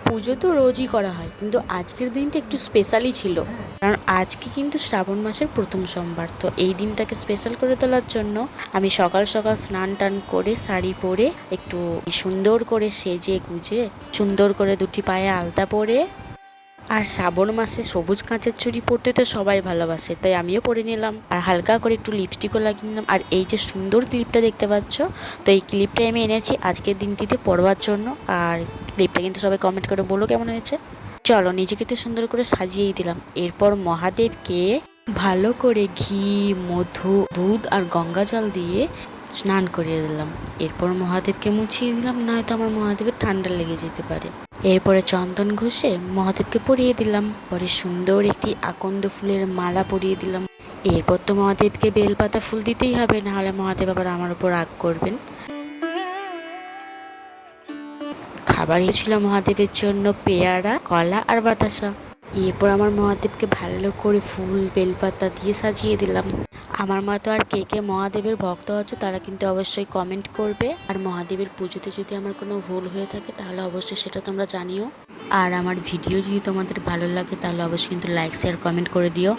পুজো তো রোজই করা হয়, কিন্তু আজকের দিনটা একটু স্পেশালই ছিল। কারণ আজকে কিন্তু শ্রাবণ মাসের প্রথম সোমবার, তো এই দিনটাকে স্পেশাল করে তোলার জন্য আমি সকাল সকাল স্নান টান করে শাড়ি পরে একটু সুন্দর করে সেজে গুজে সুন্দর করে দুটি পায়ে আলতা পরে, আর শ্রাবণ মাসে সবুজ কাঁচের চুড়ি পরতে তো সবাই ভালোবাসে, তাই আমিও পরে নিলাম। আর হালকা করে একটু লিপস্টিকও লাগিয়ে নিলাম। আর এই যে সুন্দর ক্লিপটা দেখতে পাচ্ছ, তো এই ক্লিপটা আমি এনেছি আজকের দিনটিতে পরবার জন্য। আর ক্লিপটা কিন্তু সবাই কমেন্ট করে বলো কেমন হয়েছে। চলো, নিজেকে তো সুন্দর করে সাজিয়েই দিলাম। এরপর মহাদেবকে ভালো করে ঘি, মধু, দুধ আর গঙ্গা জল দিয়ে স্নান করিয়ে দিলাম। এরপর মহাদেবকে মুছিয়ে দিলাম, নয়তো আমার মহাদেবের ঠান্ডা লেগে যেতে পারে। এরপরে চন্দন ঘষে মহাদেবকে পরিয়ে দিলাম। পরে সুন্দর একটি আকন্দ ফুলের মালা পরিয়ে দিলাম। এরপর তো মহাদেবকে বেলপাতা ফুল দিতেই হবে, নাহলে মহাদেব আবার আমার উপর রাগ করবেন। খাবার ছিল মহাদেবের জন্য পেয়ারা, কলা আর বাতাসা। এরপর আমার মহাদেবকে ভালো করে ফুল বেলপাতা দিয়ে সাজিয়ে দিলাম। আমার মতো আর কে কে মহাদেবের ভক্ত আছো তারা কিন্তু অবশ্যই কমেন্ট করবে। আর মহাদেবের পুজোতে যদি আমার কোনো ভুল হয়ে থাকে তাহলে অবশ্যই সেটা তোমরা জানিও। আর আমার ভিডিও যদি তোমাদের ভালো লাগে তাহলে অবশ্যই কিন্তু লাইক শেয়ার কমেন্ট করে দিও।